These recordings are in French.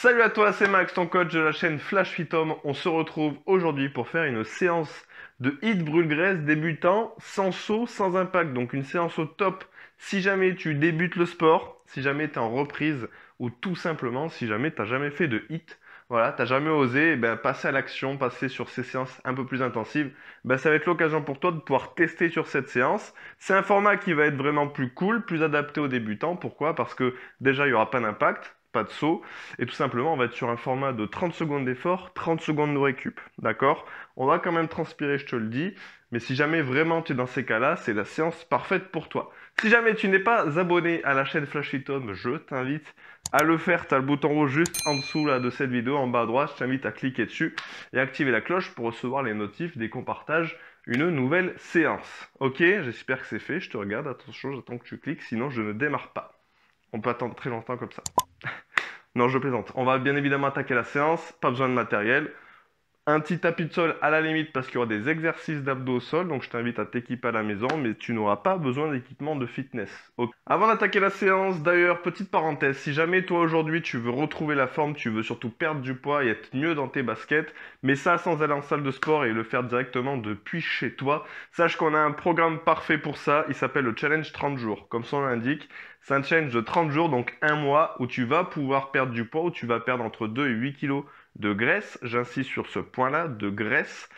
Salut à toi, c'est Max, ton coach de la chaîne Flash Fit Home. On se retrouve aujourd'hui pour faire une séance de HIIT brûle-graisse débutant, sans saut, sans impact. Donc une séance au top si jamais tu débutes le sport, si jamais tu es en reprise ou tout simplement si jamais tu n'as jamais fait de HIIT. Voilà, tu n'as jamais osé passer à l'action, passer sur ces séances un peu plus intensives. Ça va être l'occasion pour toi de pouvoir tester sur cette séance. C'est un format qui va être vraiment plus cool, plus adapté aux débutants. Pourquoi? Parce que déjà, il n'y aura pas d'impact, pas de saut. Et tout simplement, on va être sur un format de 30 secondes d'effort, 30 secondes de récup. D'accord? On va quand même transpirer, je te le dis. Mais si jamais vraiment tu es dans ces cas-là, c'est la séance parfaite pour toi. Si jamais tu n'es pas abonné à la chaîne Flash Fit Home, je t'invite à le faire. Tu as le bouton rouge juste en dessous là, de cette vidéo, en bas à droite. Je t'invite à cliquer dessus et activer la cloche pour recevoir les notifs dès qu'on partage une nouvelle séance. Ok? J'espère que c'est fait. Je te regarde. Attention, j'attends que tu cliques, sinon je ne démarre pas. On peut attendre très longtemps comme ça. Non, je plaisante. On va bien évidemment attaquer la séance. Pas besoin de matériel. Un petit tapis de sol à la limite parce qu'il y aura des exercices d'abdos au sol. Donc je t'invite à t'équiper à la maison, mais tu n'auras pas besoin d'équipement de fitness. Okay. Avant d'attaquer la séance, d'ailleurs, petite parenthèse, si jamais toi aujourd'hui tu veux retrouver la forme, tu veux surtout perdre du poids et être mieux dans tes baskets, mais ça sans aller en salle de sport et le faire directement depuis chez toi, sache qu'on a un programme parfait pour ça. Il s'appelle le Challenge 30 jours. Comme son nom l'indique, c'est un challenge de 30 jours, donc un mois, où tu vas pouvoir perdre du poids, où tu vas perdre entre 2 et 8 kilos de graisse. J'insiste sur ce point-là, de graisse.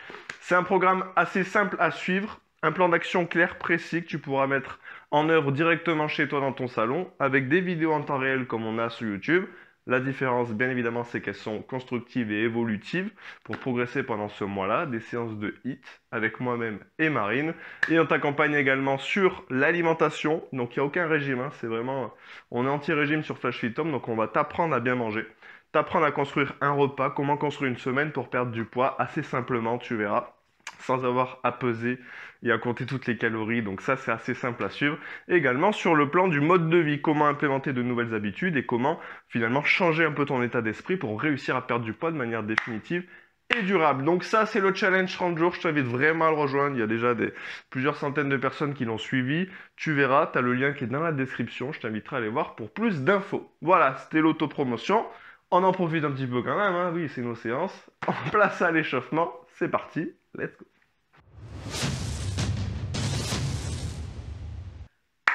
C'est un programme assez simple à suivre, un plan d'action clair, précis, que tu pourras mettre en œuvre directement chez toi dans ton salon, avec des vidéos en temps réel comme on a sur YouTube. La différence, bien évidemment, c'est qu'elles sont constructives et évolutives pour progresser pendant ce mois-là. Des séances de HIIT avec moi-même et Marine. Et on t'accompagne également sur l'alimentation. Donc, il n'y a aucun régime. Hein. C'est vraiment... On est anti-régime sur Flash Fit Home. Donc, on va t'apprendre à bien manger. T'apprendre à construire un repas. Comment construire une semaine pour perdre du poids. Assez simplement, tu verras. Sans avoir à peser et à compter toutes les calories. Donc ça, c'est assez simple à suivre. Et également sur le plan du mode de vie, comment implémenter de nouvelles habitudes et comment finalement changer un peu ton état d'esprit pour réussir à perdre du poids de manière définitive et durable. Donc ça, c'est le challenge 30 jours. Je t'invite vraiment à le rejoindre. Il y a déjà plusieurs centaines de personnes qui l'ont suivi. Tu verras, tu as le lien qui est dans la description. Je t'inviterai à aller voir pour plus d'infos. Voilà, c'était l'autopromotion. On en profite un petit peu quand même. Hein. Oui, c'est nos séances. En place à l'échauffement. C'est parti. Let's go.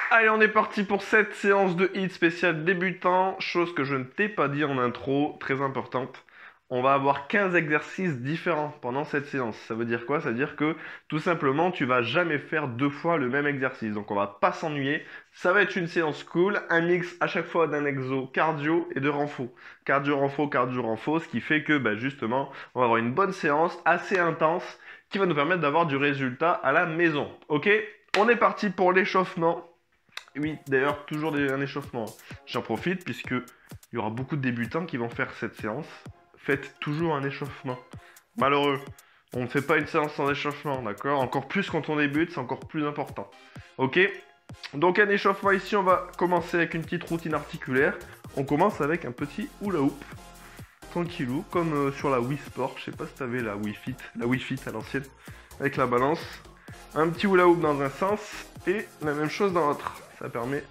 Allez, on est parti pour cette séance de HIIT spéciale débutant. Chose que je ne t'ai pas dit en intro, très importante. On va avoir 15 exercices différents pendant cette séance. Ça veut dire quoi? Ça veut dire que tout simplement, tu vas jamais faire deux fois le même exercice. Donc on va pas s'ennuyer. Ça va être une séance cool, un mix à chaque fois d'un exo cardio et de renfo. Cardio, renfo, cardio, renfo, ce qui fait que justement, on va avoir une bonne séance assez intense qui va nous permettre d'avoir du résultat à la maison. Ok? On est parti pour l'échauffement. Oui, d'ailleurs, toujours un échauffement. J'en profite puisque il y aura beaucoup de débutants qui vont faire cette séance. Faites toujours un échauffement. Malheureux, on ne fait pas une séance sans échauffement, d'accord? Encore plus quand on débute, c'est encore plus important. Ok? Donc un échauffement ici, on va commencer avec une petite routine articulaire. On commence avec un petit hula hoop. Tranquillou, comme sur la Wii Sport. Je sais pas si tu avais la Wii Fit à l'ancienne, avec la balance. Un petit hula hoop dans un sens et la même chose dans l'autre. Ça permet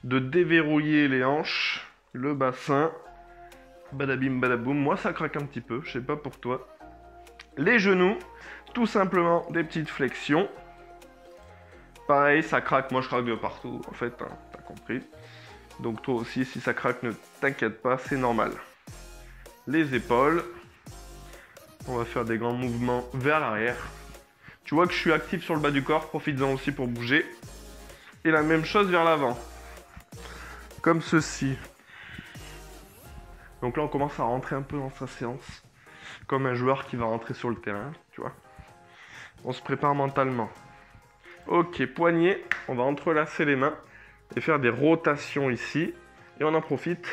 de déverrouiller les hanches, le bassin. Badabim, badaboum. Moi, ça craque un petit peu. Je sais pas pour toi. Les genoux, tout simplement des petites flexions. Pareil, ça craque. Moi, je craque de partout. En fait, hein, t'as compris. Donc, toi aussi, si ça craque, ne t'inquiète pas, c'est normal. Les épaules. On va faire des grands mouvements vers l'arrière. Tu vois que je suis actif sur le bas du corps. Profites-en aussi pour bouger. Et la même chose vers l'avant. Comme ceci. Donc là, on commence à rentrer un peu dans sa séance. Comme un joueur qui va rentrer sur le terrain, tu vois. On se prépare mentalement. Ok, poignet. On va entrelacer les mains et faire des rotations ici. Et on en profite.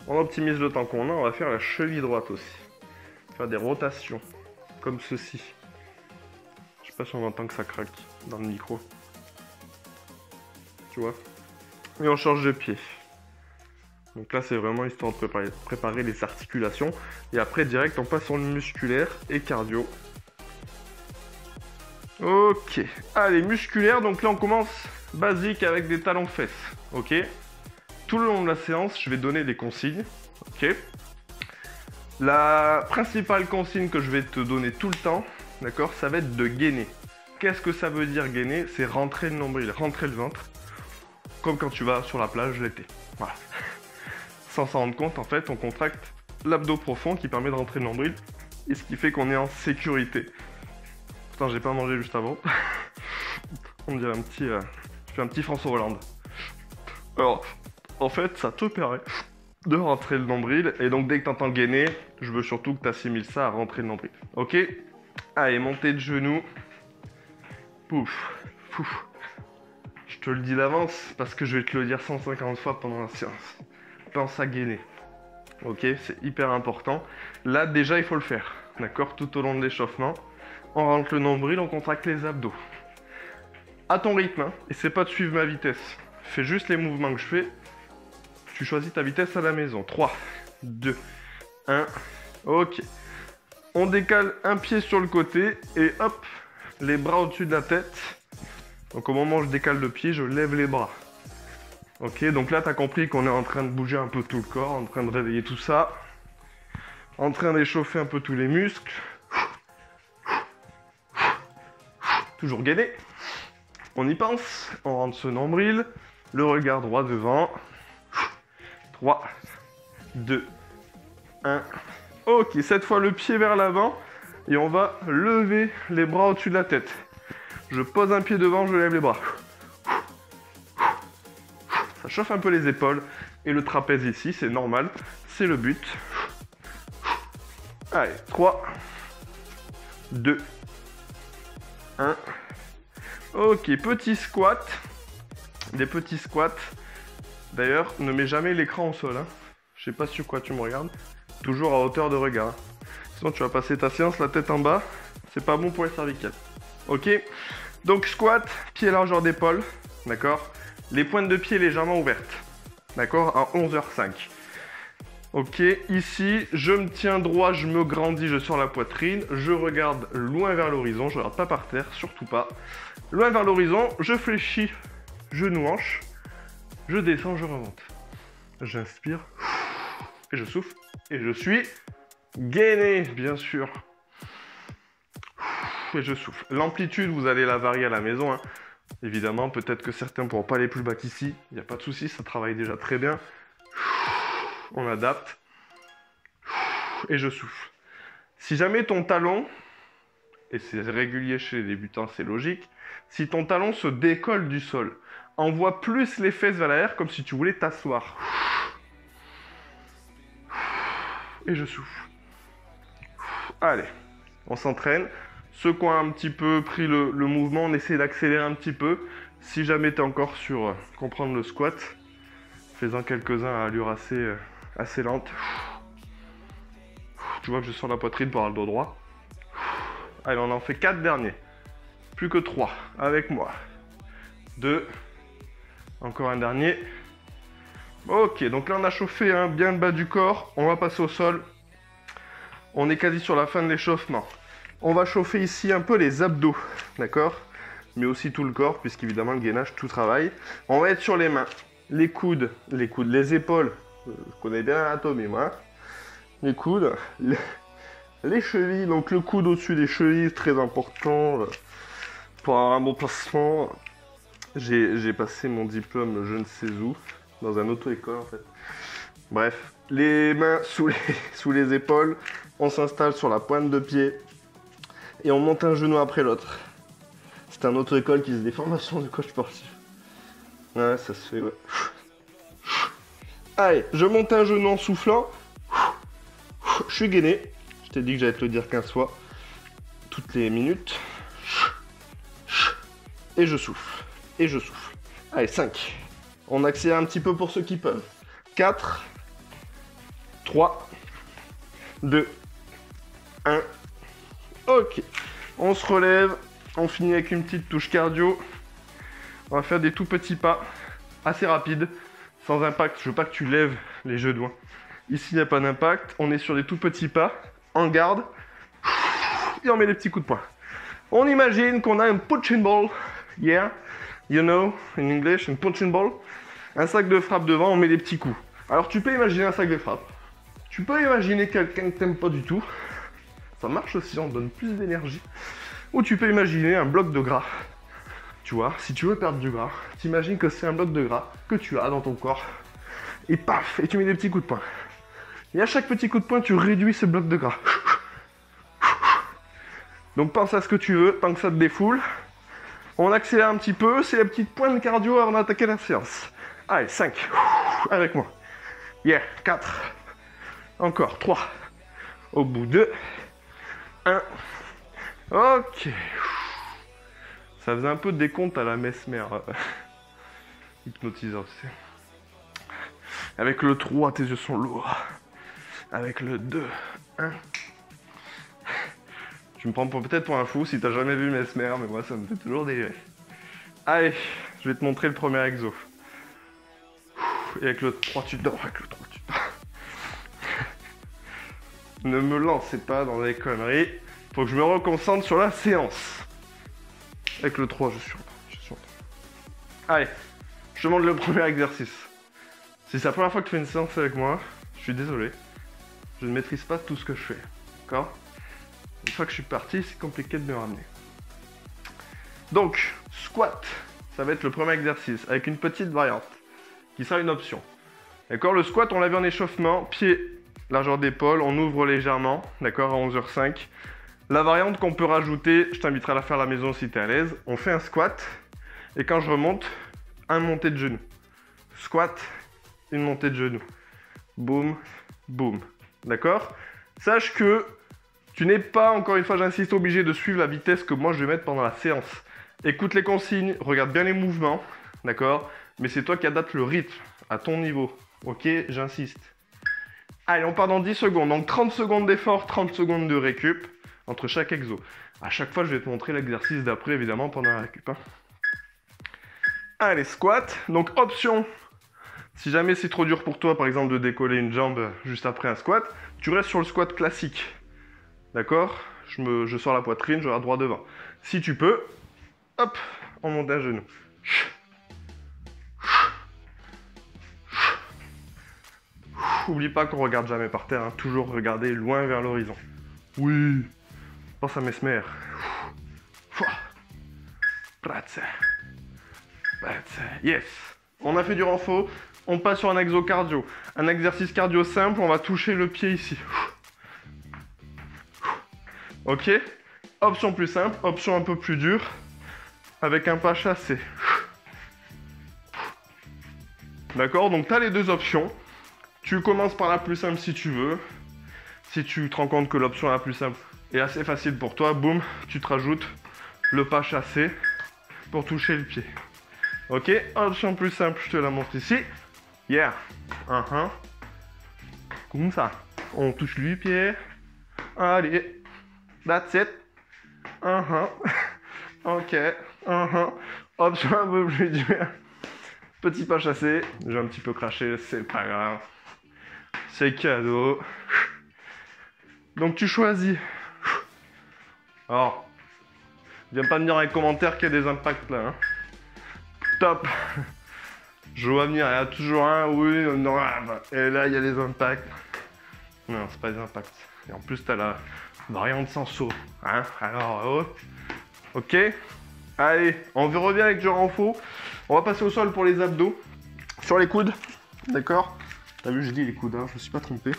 On optimise le temps qu'on a. On va faire la cheville droite aussi. Faire des rotations. Comme ceci. Je sais pas si on entend que ça craque dans le micro. Tu vois. Et on change de pied. Donc là, c'est vraiment histoire de préparer les articulations. Et après, direct, on passe sur le musculaire et cardio. Ok. Allez, musculaire. Donc là, on commence basique avec des talons-fesses. Ok. Tout le long de la séance, je vais donner des consignes. Ok. La principale consigne que je vais te donner tout le temps, d'accord, ça va être de gainer. Qu'est-ce que ça veut dire gainer? C'est rentrer le nombril, rentrer le ventre, comme quand tu vas sur la plage l'été. Voilà. Sans s'en rendre compte, en fait, on contracte l'abdos profond qui permet de rentrer le nombril, et ce qui fait qu'on est en sécurité. Putain, j'ai pas mangé juste avant. On dirait un petit... je fais un petit François Hollande. Alors, en fait, ça te permet de rentrer le nombril, et donc dès que t'entends gainer, je veux surtout que t'assimiles ça à rentrer le nombril. Ok? Allez, montée de genoux. Pouf, pouf. Je te le dis d'avance, parce que je vais te le dire 150 fois pendant la séance. Pense à gainer. Ok? C'est hyper important. Là, déjà, il faut le faire. D'accord? Tout au long de l'échauffement. On rentre le nombril, on contracte les abdos. À ton rythme, hein, et c'est pas de suivre ma vitesse. Fais juste les mouvements que je fais. Tu choisis ta vitesse à la maison. 3, 2, 1. Ok. On décale un pied sur le côté et hop, les bras au-dessus de la tête. Donc au moment où je décale le pied, je lève les bras. Ok, donc là tu as compris qu'on est en train de bouger un peu tout le corps, en train de réveiller tout ça. En train d'échauffer un peu tous les muscles. Toujours gainé. On y pense, on rentre ce nombril, le regard droit devant. 3, 2, 1. Ok, cette fois le pied vers l'avant et on va lever les bras au-dessus de la tête. Je pose un pied devant, je lève les bras. Ça chauffe un peu les épaules et le trapèze ici, c'est normal, c'est le but. Allez, 3, 2, 1. Ok, petit squat. Des petits squats. D'ailleurs, ne mets jamais l'écran au sol. Hein. Je sais pas sur quoi tu me regardes. Toujours à hauteur de regard. Sinon, tu vas passer ta séance la tête en bas. C'est pas bon pour les cervicales. Ok. Donc, squat, pied largeur d'épaule. D'accord. Les pointes de pied légèrement ouvertes. D'accord. À 11h05. Ok. Ici, je me tiens droit, je me grandis, je sors la poitrine. Je regarde loin vers l'horizon. Je regarde pas par terre, surtout pas. Loin vers l'horizon, je fléchis. Genou hanche. Je descends, je remonte. J'inspire. Et je souffle. Et je suis gainé, bien sûr. Et je souffle. L'amplitude, vous allez la varier à la maison. Hein. Évidemment, peut-être que certains ne pourront pas aller plus bas qu'ici. Il n'y a pas de souci, ça travaille déjà très bien. On adapte. Et je souffle. Si jamais ton talon, et c'est régulier chez les débutants, c'est logique, si ton talon se décolle du sol, envoie plus les fesses vers l'arrière comme si tu voulais t'asseoir. Et je souffle. Allez, on s'entraîne. Ceux qui ont un petit peu pris le mouvement, on essaie d'accélérer un petit peu. Si jamais tu es encore sur comprendre le squat, fais-en quelques-uns à allure assez lente. Tu vois que je sors la poitrine pour avoir le dos droit. Allez, on en fait 4 derniers. Plus que 3 avec moi. 2. Encore un dernier. Ok, donc là on a chauffé hein, bien le bas du corps. On va passer au sol. On est quasi sur la fin de l'échauffement. On va chauffer ici un peu les abdos, d'accord? Mais aussi tout le corps, puisqu'évidemment le gainage, tout travaille. On va être sur les mains, les coudes, les épaules. Je connais bien l'anatomie, moi. Les coudes, les chevilles. Donc le coude au-dessus des chevilles, très important pour avoir un bon placement. J'ai passé mon diplôme je ne sais où, dans une auto-école en fait. Bref, les mains sous les épaules, on s'installe sur la pointe de pied et on monte un genou après l'autre. C'est un auto-école qui faisait des formations de coach sportif. Ouais, ça se fait, ouais. Allez, je monte un genou en soufflant. Je suis gainé. Je t'ai dit que j'allais te le dire 15 fois. Toutes les minutes. Et je souffle. Et je souffle. Allez, 5. On accélère un petit peu pour ceux qui peuvent. 4. 3. 2. 1. Ok. On se relève. On finit avec une petite touche cardio. On va faire des tout petits pas. Assez rapides. Sans impact. Je veux pas que tu lèves les genoux. Ici, il n'y a pas d'impact. On est sur des tout petits pas. En garde. Et on met des petits coups de poing. On imagine qu'on a un punching ball. Yeah. You know, in English, un punching ball. Un sac de frappe devant, on met des petits coups. Alors, tu peux imaginer un sac de frappe. Tu peux imaginer quelqu'un que t'aimes pas du tout. Ça marche aussi, on donne plus d'énergie. Ou tu peux imaginer un bloc de gras. Tu vois, si tu veux perdre du gras, t'imagines que c'est un bloc de gras que tu as dans ton corps. Et paf, et tu mets des petits coups de poing. Et à chaque petit coup de poing, tu réduis ce bloc de gras. Donc pense à ce que tu veux, tant que ça te défoule. On accélère un petit peu, c'est la petite pointe de cardio avant d'attaquer la séance. Allez, 5. Avec moi. Yeah, 4. Encore, 3. Au bout de 1. Ok. Ça faisait un peu de décompte à la Mesmer. Hypnotiseur, tu sais. Avec le 3, tes yeux sont lourds. Avec le 2, 1. Tu me prends peut-être pour un fou si t'as jamais vu Mesmer, mais moi ça me fait toujours délirer. Allez, je vais te montrer le premier exo. Et avec le 3, tu dors. Avec le 3, tu dors. Ne me lancez pas dans les conneries. Faut que je me reconcentre sur la séance. Avec le 3, je suis en train. Allez, je te montre le premier exercice. Si c'est la première fois que tu fais une séance avec moi, je suis désolé. Je ne maîtrise pas tout ce que je fais. D'accord? Une fois que je suis parti, c'est compliqué de me ramener. Donc, squat, ça va être le premier exercice, avec une petite variante, qui sera une option. D'accord? Le squat, on l'a vu en échauffement, pied, largeur d'épaule, on ouvre légèrement, d'accord, à 11h05. La variante qu'on peut rajouter, je t'inviterai à la faire à la maison si tu es à l'aise, on fait un squat, et quand je remonte, un montée de genou. Squat, une montée de genou. Boum, boum. D'accord? Sache que tu n'es pas, encore une fois, j'insiste, obligé de suivre la vitesse que moi je vais mettre pendant la séance. Écoute les consignes, regarde bien les mouvements, d'accord? Mais c'est toi qui adaptes le rythme à ton niveau. Ok? J'insiste. Allez, on part dans 10 secondes. Donc 30 secondes d'effort, 30 secondes de récup entre chaque exo. À chaque fois, je vais te montrer l'exercice d'après, évidemment, pendant la récup. Hein. Allez, squat. Donc option, si jamais c'est trop dur pour toi, par exemple, de décoller une jambe juste après un squat, tu restes sur le squat classique. D'accord? Je sors la poitrine, je regarde droit devant. Si tu peux, hop, on monte un genou. Oublie pas qu'on regarde jamais par terre, hein. Toujours regarder loin vers l'horizon. Oui, pense à Mesmer. Yes. On a fait du renfort, on passe sur un exo cardio. Un exercice cardio simple, on va toucher le pied ici. Ok? Option plus simple, option un peu plus dure, avec un pas chassé. D'accord? Donc tu as les deux options. Tu commences par la plus simple si tu veux. Si tu te rends compte que l'option la plus simple est assez facile pour toi, boum, tu te rajoutes le pas chassé pour toucher le pied. Ok? Option plus simple, je te la montre ici. Yeah. Comme ça. On touche le pied. Allez. That's it. Ok. Option un peu plus dure. Petit pas chassé. J'ai un petit peu craché, c'est pas grave. C'est cadeau. Donc tu choisis. Alors, viens pas me dire dans les commentaires qu'il y a des impacts là. Hein. Top. Je vois venir, il y a toujours un, oui, non, et là il y a les impacts. Non, c'est pas des impacts. Et en plus, t'as la variante sans saut. Hein. Alors, ok. Allez, on revient avec du renfort. On va passer au sol pour les abdos. Sur les coudes, d'accord? T'as vu, j'ai dit les coudes, hein, je me suis pas trompé.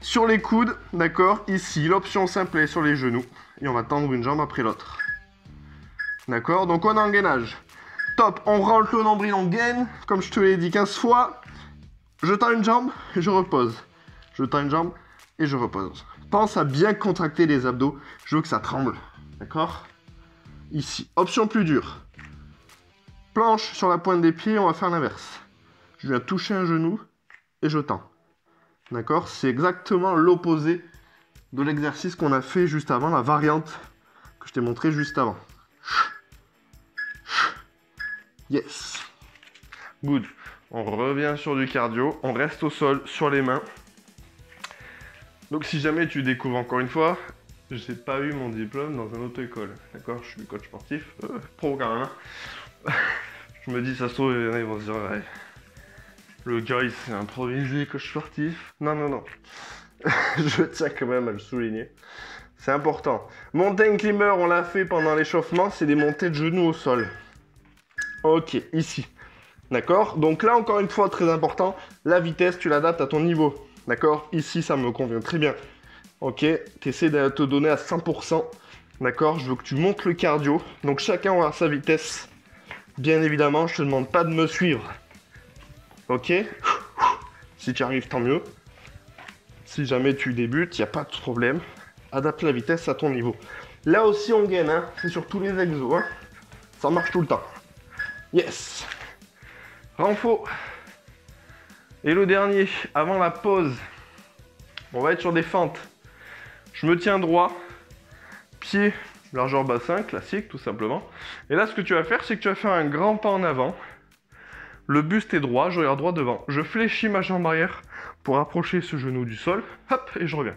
Sur les coudes, d'accord, ici, l'option simple est sur les genoux. Et on va tendre une jambe après l'autre. D'accord, donc on a un gainage. Top, on rentre le nombril en gaine, comme je te l'ai dit 15 fois. Je tends une jambe et je repose. Je tends une jambe et je repose. Pense à bien contracter les abdos. Je veux que ça tremble. D'accord? Ici. Option plus dure. Planche sur la pointe des pieds, on va faire l'inverse. Je viens toucher un genou et je tends. D'accord? C'est exactement l'opposé de l'exercice qu'on a fait juste avant, la variante que je t'ai montré juste avant. Yes. Good. On revient sur du cardio. On reste au sol, sur les mains. Donc si jamais tu découvres encore une fois, j'ai pas eu mon diplôme dans une auto-école. D'accord? Je suis coach sportif. Pro quand même. Je me dis, ça se trouve, ils vont se dire, ouais, Le gars, il s'est improvisé coach sportif. Non, non, non. Je tiens quand même à le souligner. C'est important. Mountain climber, on l'a fait pendant l'échauffement, c'est des montées de genoux au sol. Ok, ici. D'accord? Donc là, encore une fois, très important, la vitesse, tu l'adaptes à ton niveau. D'accord? Ici, ça me convient très bien. Ok, tu essaies de te donner à 100%. D'accord? Je veux que tu montes le cardio. Donc chacun aura sa vitesse. Bien évidemment, je te demande pas de me suivre. Ok? Si tu arrives, tant mieux. Si jamais tu débutes, il n'y a pas de problème. Adapte la vitesse à ton niveau. Là aussi, on gagne, hein. C'est sur tous les exos, hein. Ça marche tout le temps. Yes. Renfo. Et le dernier, avant la pause, on va être sur des fentes. Je me tiens droit, pied, largeur bassin, classique tout simplement. Et là, ce que tu vas faire, c'est que tu vas faire un grand pas en avant. Le buste est droit, je regarde droit devant. Je fléchis ma jambe arrière pour approcher ce genou du sol. Hop, et je reviens.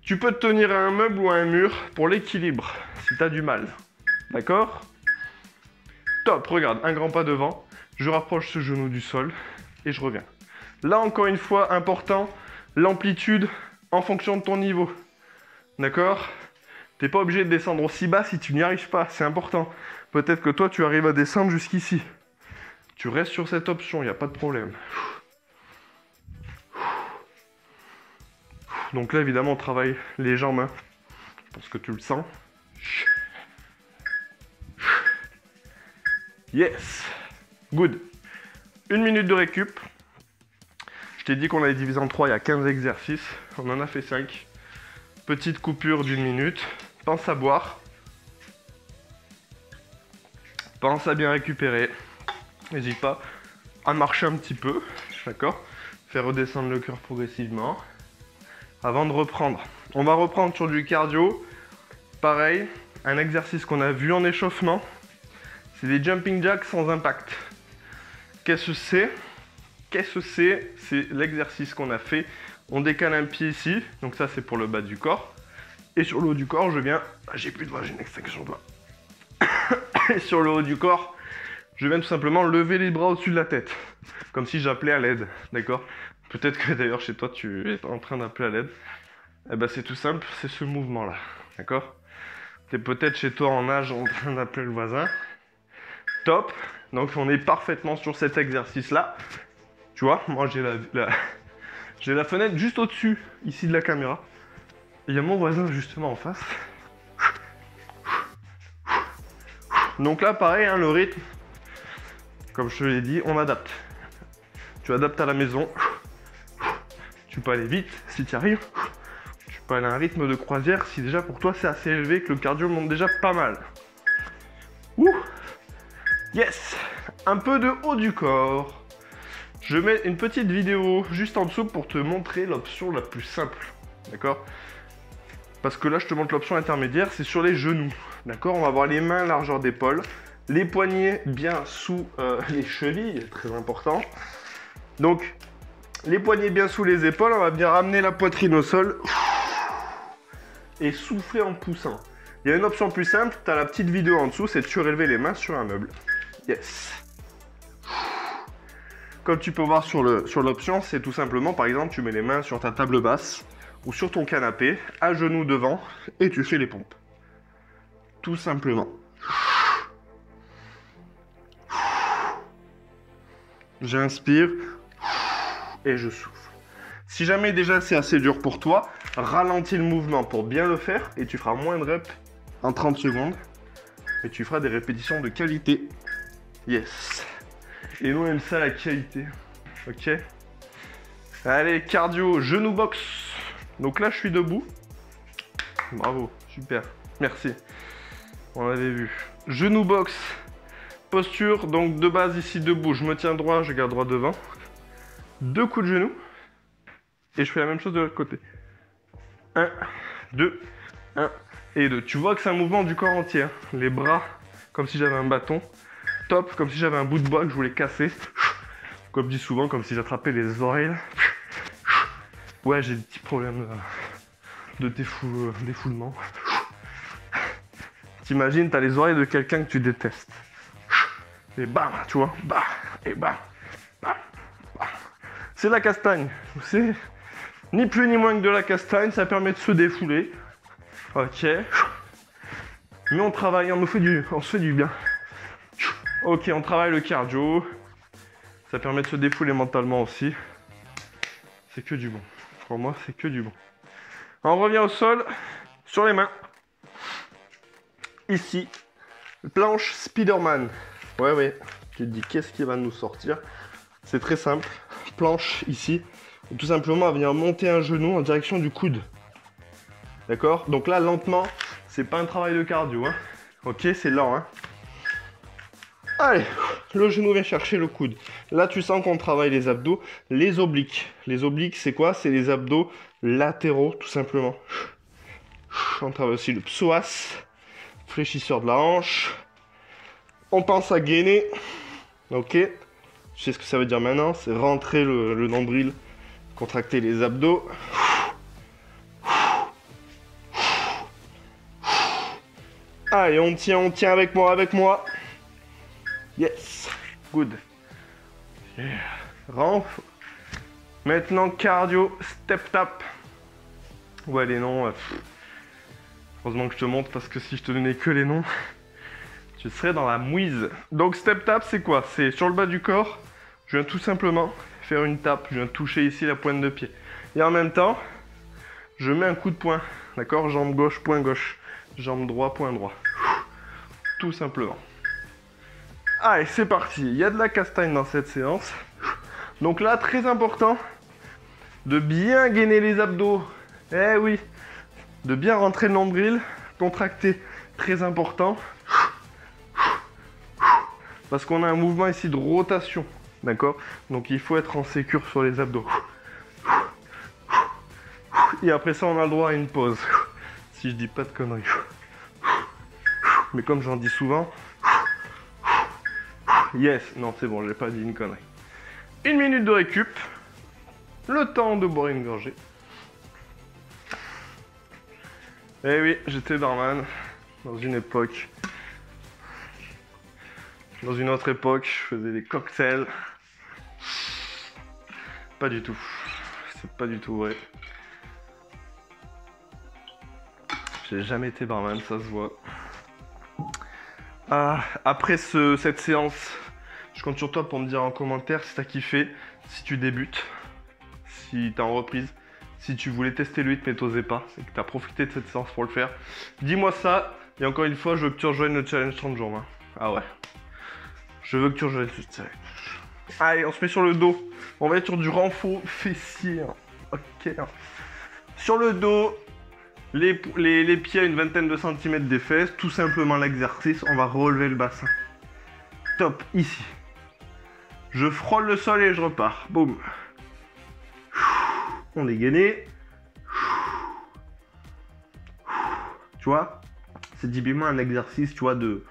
Tu peux te tenir à un meuble ou à un mur pour l'équilibre, si tu as du mal. D'accord? Top, regarde, un grand pas devant. Je rapproche ce genou du sol et je reviens. Là, encore une fois, important, l'amplitude en fonction de ton niveau. D'accord? T'es pas obligé de descendre aussi bas si tu n'y arrives pas, c'est important. Peut-être que toi, tu arrives à descendre jusqu'ici. Tu restes sur cette option, il n'y a pas de problème. Donc là, évidemment, on travaille les jambes. Hein. Je pense que tu le sens. Yes. Good. 1 minute de récup. Je t'ai dit qu'on avait divisé en 3, il y a 15 exercices. On en a fait 5. Petite coupure d'1 minute. Pense à boire. Pense à bien récupérer. N'hésite pas à marcher un petit peu. D'accord? Faire redescendre le cœur progressivement. Avant de reprendre. On va reprendre sur du cardio. Pareil, un exercice qu'on a vu en échauffement. C'est des jumping jacks sans impact. Qu'est-ce que c'est? Qu'est-ce que c'est? C'est l'exercice qu'on a fait. On décale un pied ici. Donc ça, c'est pour le bas du corps. Et sur le haut du corps, je viens... Ah, j'ai plus de doigts, j'ai une extinction de doigts. Et sur le haut du corps, je viens tout simplement lever les bras au-dessus de la tête. Comme si j'appelais à l'aide. D'accord? Peut-être que d'ailleurs, chez toi, tu es en train d'appeler à l'aide. Eh ben, c'est tout simple, c'est ce mouvement-là. D'accord? Tu es peut-être chez toi en nage en train d'appeler le voisin. Top. Donc, on est parfaitement sur cet exercice-là. Tu vois, moi, j'ai la fenêtre juste au-dessus, ici, de la caméra. Il y a mon voisin, justement, en face. Donc là, pareil, hein, le rythme, comme je te l'ai dit, on adapte. Tu adaptes à la maison. Tu peux aller vite, si tu y arrives. Tu peux aller à un rythme de croisière, si déjà pour toi, c'est assez élevé, que le cardio monte déjà pas mal. Ouh. Yes. Un peu de haut du corps. Je mets une petite vidéo juste en dessous pour te montrer l'option la plus simple. D'accord? Parce que là, je te montre l'option intermédiaire, c'est sur les genoux. D'accord? On va avoir les mains largeur d'épaule. Les poignets bien sous les chevilles, très important. Donc, les poignets bien sous les épaules, on va bien ramener la poitrine au sol. Et souffler en poussant. Il y a une option plus simple, tu as la petite vidéo en dessous, c'est de surélever les mains sur un meuble. Yes. Comme tu peux voir sur l'option, c'est tout simplement, par exemple, tu mets les mains sur ta table basse ou sur ton canapé, à genoux devant, et tu fais les pompes. Tout simplement. J'inspire et je souffle. Si jamais déjà c'est assez dur pour toi, ralentis le mouvement pour bien le faire et tu feras moins de reps en 30 secondes et tu feras des répétitions de qualité. Yes. Et nous on aime ça la qualité. Ok. Allez, cardio, genou box. Donc là je suis debout. Bravo, super. Merci. On avait vu. Genou box. Posture, donc de base ici debout. Je me tiens droit, je garde droit devant. 2 coups de genou. Et je fais la même chose de l'autre côté. 1, 2, 1 et 2. Tu vois que c'est un mouvement du corps entier. Hein. Les bras, comme si j'avais un bâton. Top, comme si j'avais un bout de bois que je voulais casser. Comme je dis souvent, comme si j'attrapais les oreilles. Ouais, j'ai des petits problèmes de défoulement. T'imagines, t'as les oreilles de quelqu'un que tu détestes. Et bam, tu vois, bam, et bam, bam. c'est la castagne. C'est ni plus ni moins que de la castagne, ça permet de se défouler. Ok. Mais on travaille, on se fait du bien. Ok, on travaille le cardio. Ça permet de se défouler mentalement aussi. C'est que du bon. Pour moi, c'est que du bon. On revient au sol, sur les mains. Ici, planche Spider-Man. Ouais. Tu te dis, qu'est-ce qui va nous sortir? C'est très simple. Planche ici. Et tout simplement, à venir monter un genou en direction du coude. D'accord? Donc là, lentement, c'est pas un travail de cardio. Hein. Ok, c'est lent. Hein. Allez, le genou vient chercher le coude. Là, tu sens qu'on travaille les abdos, les obliques. Les obliques, c'est quoi? C'est les abdos latéraux, tout simplement. On travaille aussi le psoas, fléchisseur de la hanche. On pense à gainer. Ok. Tu sais ce que ça veut dire maintenant? C'est rentrer le nombril, contracter les abdos. Allez, on tient avec moi. Yes, good. Yeah. Renf. Maintenant, cardio, step tap. Ouais, les noms. Heureusement que je te montre parce que si je te donnais que les noms, tu serais dans la mouise. Donc, step tap, c'est quoi? C'est sur le bas du corps. Je viens tout simplement faire une tape. Je viens toucher ici la pointe de pied. Et en même temps, je mets un coup de poing. D'accord? Jambe gauche, poing gauche. Jambe droit, poing droit. Tout simplement. Allez, c'est parti. Il y a de la castagne dans cette séance. Donc là, très important de bien gainer les abdos. Eh oui. De bien rentrer le nombril. Contracter. Très important. Parce qu'on a un mouvement ici de rotation. D'accord? Donc il faut être en sécure sur les abdos. Et après ça, on a le droit à une pause. Si je dis pas de conneries. Mais comme j'en dis souvent... Yes, non c'est bon, j'ai pas dit une connerie. 1 minute de récup. Le temps de boire une gorgée. Eh oui, j'étais barman dans une époque. Dans une autre époque, je faisais des cocktails. Pas du tout. C'est pas du tout vrai. J'ai jamais été barman, ça se voit. Après cette séance, je compte sur toi pour me dire en commentaire si t'as kiffé, si tu débutes, si t'es en reprise, si tu voulais tester le rythme mais t'osais pas, et que t'as profité de cette séance pour le faire. Dis-moi ça, et encore une fois, je veux que tu rejoignes le challenge 30 jours. Hein. Ah ouais. Je veux que tu rejoignes ce challenge. Allez, on se met sur le dos. On va être sur du renfort fessier. Hein. Ok. Hein. Sur le dos. Les pieds à une vingtaine de centimètres des fesses, tout simplement l'exercice, on va relever le bassin. Top, ici. Je frôle le sol et je repars. Boum. On est gainé. Tu vois, c'est typiquement un exercice, tu vois, de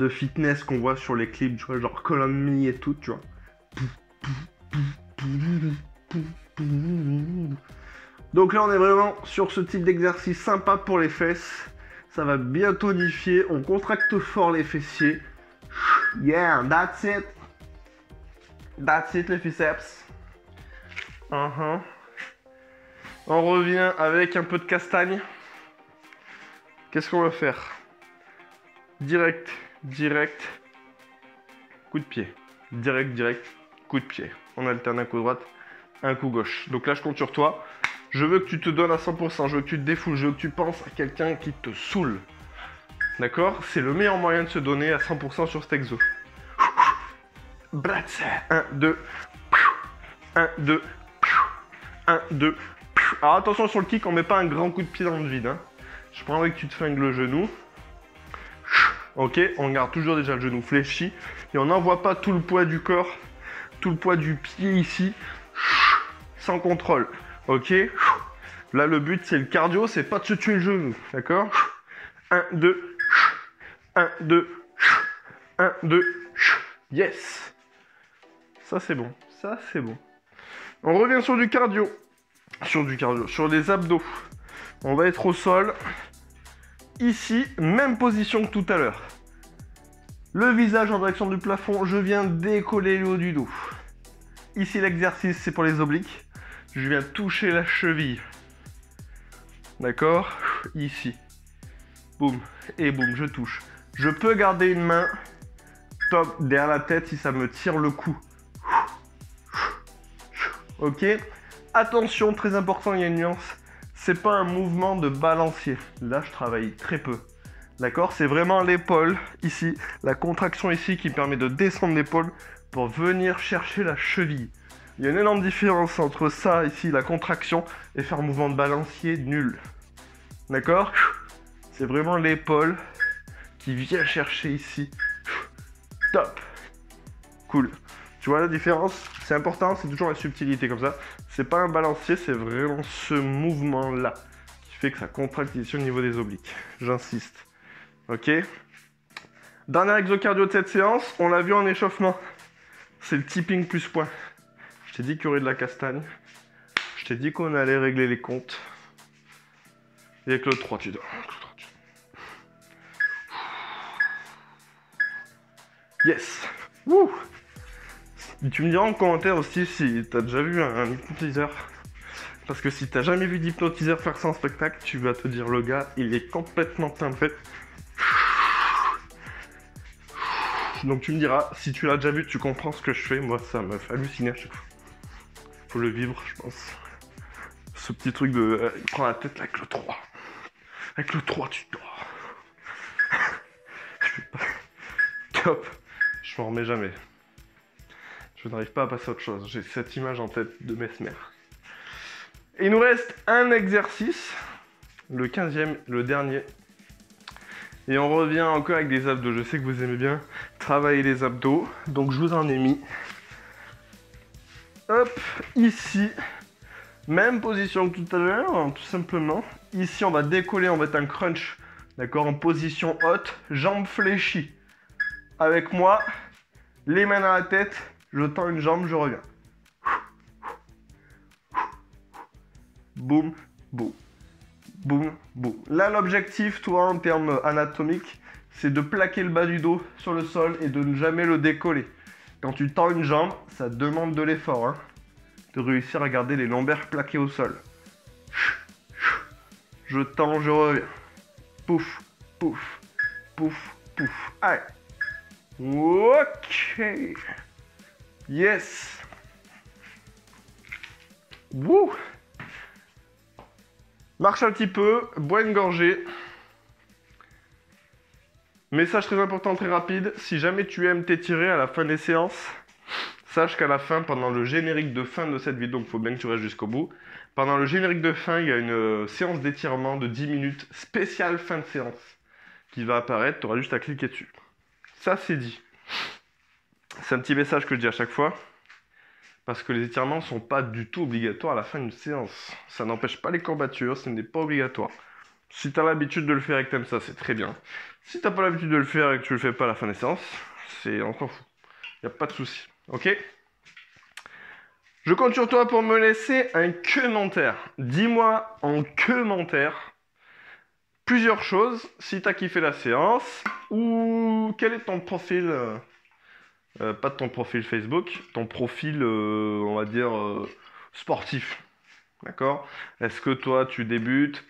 fitness qu'on voit sur les clips, tu vois, genre Columbine et tout, tu vois. Donc là, on est vraiment sur ce type d'exercice sympa pour les fesses. Ça va bien tonifier. On contracte fort les fessiers. Yeah, that's it. That's it, les biceps. On revient avec un peu de castagne. Qu'est-ce qu'on va faire? Direct. Coup de pied. Direct, coup de pied. On alterne un coup droite, un coup gauche. Donc là, je compte sur toi. Je veux que tu te donnes à 100%, je veux que tu te défoules, je veux que tu penses à quelqu'un qui te saoule. D'accord? C'est le meilleur moyen de se donner à 100% sur cet exo. 1, 2. 1, 2. 1, 2. Alors attention sur le kick, on met pas un grand coup de pied dans le vide. Hein. Je prendrais que tu te flingues le genou. Ok, on garde toujours déjà le genou fléchi. Et on n'envoie pas tout le poids du corps, tout le poids du pied ici, sans contrôle. Ok, là le but c'est le cardio, c'est pas de se tuer le genou, d'accord? 1, 2, 1, 2, 1, 2, yes! Ça c'est bon, On revient sur du cardio, sur les abdos. On va être au sol, ici, même position que tout à l'heure. Le visage en direction du plafond, je viens décoller le haut du dos. Ici, l'exercice, c'est pour les obliques. Je viens toucher la cheville. D'accord? Ici. Boum. Et boum, je touche. Je peux garder une main top derrière la tête si ça me tire le cou. Ok? Attention, très important, il y a une nuance. C'est pas un mouvement de balancier. Là, je travaille très peu. D'accord? C'est vraiment l'épaule, ici, la contraction ici qui permet de descendre l'épaule pour venir chercher la cheville. Il y a une énorme différence entre ça, ici, la contraction, et faire un mouvement de balancier nul. D'accord? C'est vraiment l'épaule qui vient chercher ici. Top! Cool. Tu vois la différence? C'est important, c'est toujours la subtilité comme ça. C'est pas un balancier, c'est vraiment ce mouvement-là qui fait que ça contracte ici au niveau des obliques. J'insiste. Ok? Dernier exocardio de cette séance, on l'a vu en échauffement. C'est le tipping plus point. Je t'ai dit qu'il y aurait de la castagne. Je t'ai dit qu'on allait régler les comptes. Et avec le 3, tu dois. Yes! Wouh! Tu me diras en commentaire aussi si t'as déjà vu un hypnotiseur. Parce que si t'as jamais vu d'hypnotiseur faire ça en spectacle, tu vas te dire le gars, il est complètement timbré. Donc tu me diras, si tu l'as déjà vu, tu comprends ce que je fais. Moi, ça me fait halluciner à chaque fois. Faut le vivre, je pense. Ce petit truc de... il prend la tête avec le 3. Avec le 3, tu dors. Top. Je m'en remets jamais. Je n'arrive pas à passer à autre chose. J'ai cette image en tête de Mesmer. Et il nous reste un exercice. Le 15e, le dernier. Et on revient encore avec des abdos. Je sais que vous aimez bien travailler les abdos. Donc je vous en ai mis. Hop, ici. Même position que tout à l'heure, hein, tout simplement. Ici, on va décoller, on va être un crunch. D'accord, en position haute, jambes fléchies. Avec moi, les mains dans la tête, je tends une jambe, je reviens. Boum, boum. Boum, boum. Là, l'objectif, toi, en termes anatomiques, c'est de plaquer le bas du dos sur le sol et de ne jamais le décoller. Quand tu tends une jambe, ça demande de l'effort, hein, de réussir à garder les lombaires plaqués au sol. Je tends, je reviens. Pouf, pouf, pouf, pouf. Allez. Ok. Yes. Wouh. Marche un petit peu, bois une gorgée. Message très important, très rapide. Si jamais tu aimes t'étirer à la fin des séances, sache qu'à la fin, pendant le générique de fin de cette vidéo, il faut bien que tu restes jusqu'au bout. Pendant le générique de fin, il y a une séance d'étirement de 10 minutes spéciale fin de séance qui va apparaître. Tu auras juste à cliquer dessus. Ça, c'est dit. C'est un petit message que je dis à chaque fois. Parce que les étirements ne sont pas du tout obligatoires à la fin d'une séance. Ça n'empêche pas les courbatures, ce n'est pas obligatoire. Si tu as l'habitude de le faire et que tu aimes ça, c'est très bien. Si tu n'as pas l'habitude de le faire et que tu le fais pas à la fin des séances, on s'en fout. Il n'y a pas de souci. Ok? Je compte sur toi pour me laisser un commentaire. Dis-moi en commentaire plusieurs choses. Si tu as kiffé la séance ou quel est ton profil... pas ton profil Facebook, ton profil, on va dire, sportif. D'accord? Est-ce que toi, tu débutes?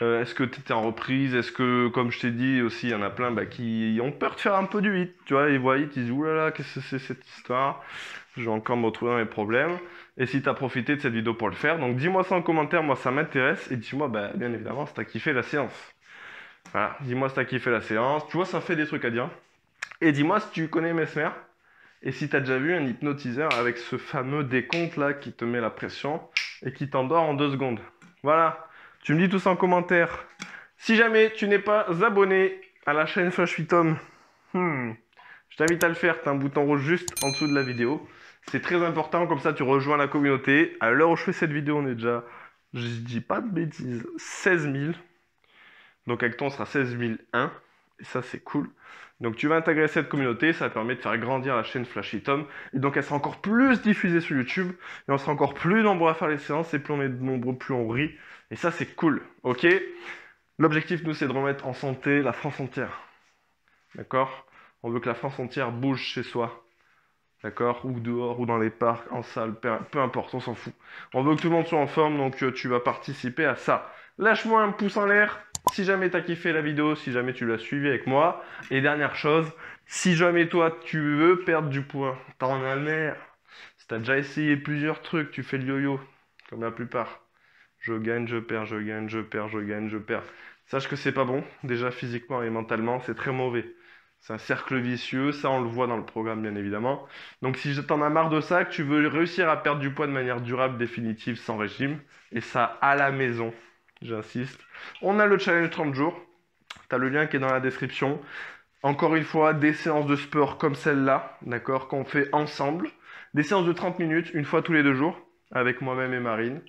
Est-ce que tu étais en reprise? Est-ce que, comme je t'ai dit aussi, il y en a plein qui ont peur de faire un peu du hit. Tu vois, ils voient hit, ils disent, oulala, qu'est-ce que c'est cette histoire? Je vais encore me retrouver dans mes problèmes. Et si tu as profité de cette vidéo pour le faire, donc dis-moi ça en commentaire, moi ça m'intéresse. Et dis-moi, bah, bien évidemment, si tu as kiffé la séance. Voilà, dis-moi si tu as kiffé la séance. Tu vois, ça fait des trucs à dire. Et dis-moi si tu connais Mesmer. Et si tu as déjà vu un hypnotiseur avec ce fameux décompte là qui te met la pression et qui t'endort en 2 secondes. Voilà, tu me dis tout ça en commentaire. Si jamais tu n'es pas abonné à la chaîne Flash Phytom, je t'invite à le faire, tu as un bouton rouge juste en dessous de la vidéo. C'est très important, comme ça tu rejoins la communauté. À l'heure où je fais cette vidéo, on est déjà, je dis pas de bêtises, 16 000. Donc avec toi, on sera 16 001. Et ça, c'est cool. Donc tu vas intégrer cette communauté, ça permet de faire grandir la chaîne Flash Phytom. Et donc elle sera encore plus diffusée sur YouTube. Et on sera encore plus nombreux à faire les séances. Et plus on est nombreux, plus on rit. Et ça, c'est cool. Ok? L'objectif, nous, c'est de remettre en santé la France entière. D'accord? On veut que la France entière bouge chez soi. d'accord? Ou dehors, ou dans les parcs, en salle, peu importe, on s'en fout. On veut que tout le monde soit en forme, donc tu vas participer à ça. Lâche-moi un pouce en l'air si jamais t'as kiffé la vidéo, si jamais tu l'as suivi avec moi. Et dernière chose, si jamais toi tu veux perdre du poids, t'en as l'air. Si t'as déjà essayé plusieurs trucs, tu fais le yo-yo, comme la plupart. Je gagne, je perds, je gagne, je perds, je gagne, je perds. Sache que c'est pas bon, déjà physiquement et mentalement, c'est très mauvais. C'est un cercle vicieux, ça on le voit dans le programme bien évidemment. Donc si t'en as marre de ça, que tu veux réussir à perdre du poids de manière durable, définitive, sans régime, et ça à la maison, j'insiste, on a le challenge 30 jours. T'as le lien qui est dans la description. Encore une fois, des séances de sport comme celle-là, d'accord, qu'on fait ensemble. Des séances de 30 minutes, une fois tous les 2 jours, avec moi-même et Marine.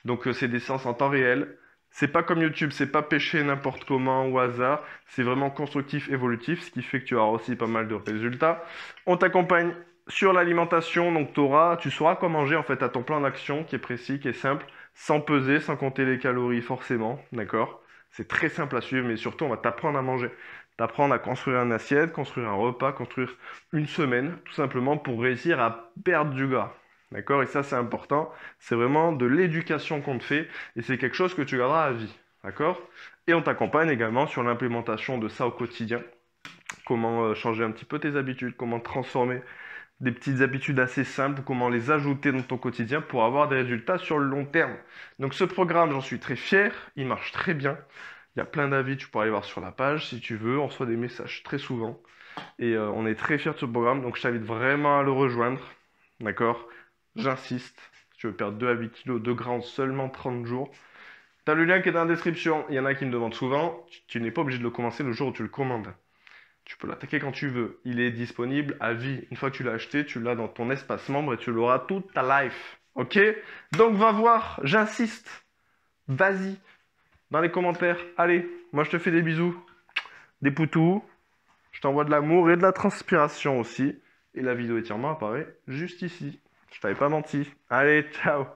Donc c'est des séances en temps réel. C'est pas comme YouTube, c'est pas pêché n'importe comment au hasard. C'est vraiment constructif, évolutif, ce qui fait que tu auras aussi pas mal de résultats. On t'accompagne sur l'alimentation, donc tu sauras quoi manger en fait à ton plan d'action qui est précis, qui est simple, sans peser, sans compter les calories forcément, d'accord? C'est très simple à suivre, mais surtout on va t'apprendre à manger. T'apprendre à construire une assiette, construire un repas, construire une semaine, tout simplement pour réussir à perdre du gras. D'accord? Et ça, c'est important. C'est vraiment de l'éducation qu'on te fait et c'est quelque chose que tu garderas à vie. D'accord? Et on t'accompagne également sur l'implémentation de ça au quotidien. Comment changer un petit peu tes habitudes, comment transformer des petites habitudes assez simples, comment les ajouter dans ton quotidien pour avoir des résultats sur le long terme. Donc ce programme, j'en suis très fier, il marche très bien. Il y a plein d'avis, tu pourras aller voir sur la page si tu veux. On reçoit des messages très souvent. Et on est très fiers de ce programme, donc je t'invite vraiment à le rejoindre. D'accord? J'insiste. Si tu veux perdre 2 à 8 kilos, 2 gras en seulement 30 jours. Tu as le lien qui est dans la description. Il y en a qui me demandent souvent. Tu n'es pas obligé de le commencer le jour où tu le commandes. Tu peux l'attaquer quand tu veux. Il est disponible à vie. Une fois que tu l'as acheté, tu l'as dans ton espace membre et tu l'auras toute ta life. Ok? Donc va voir, j'insiste. Vas-y. Dans les commentaires. Allez, moi je te fais des bisous. Des poutous. Je t'envoie de l'amour et de la transpiration aussi. Et la vidéo étirement apparaît juste ici. Je t'avais pas menti. Allez, ciao!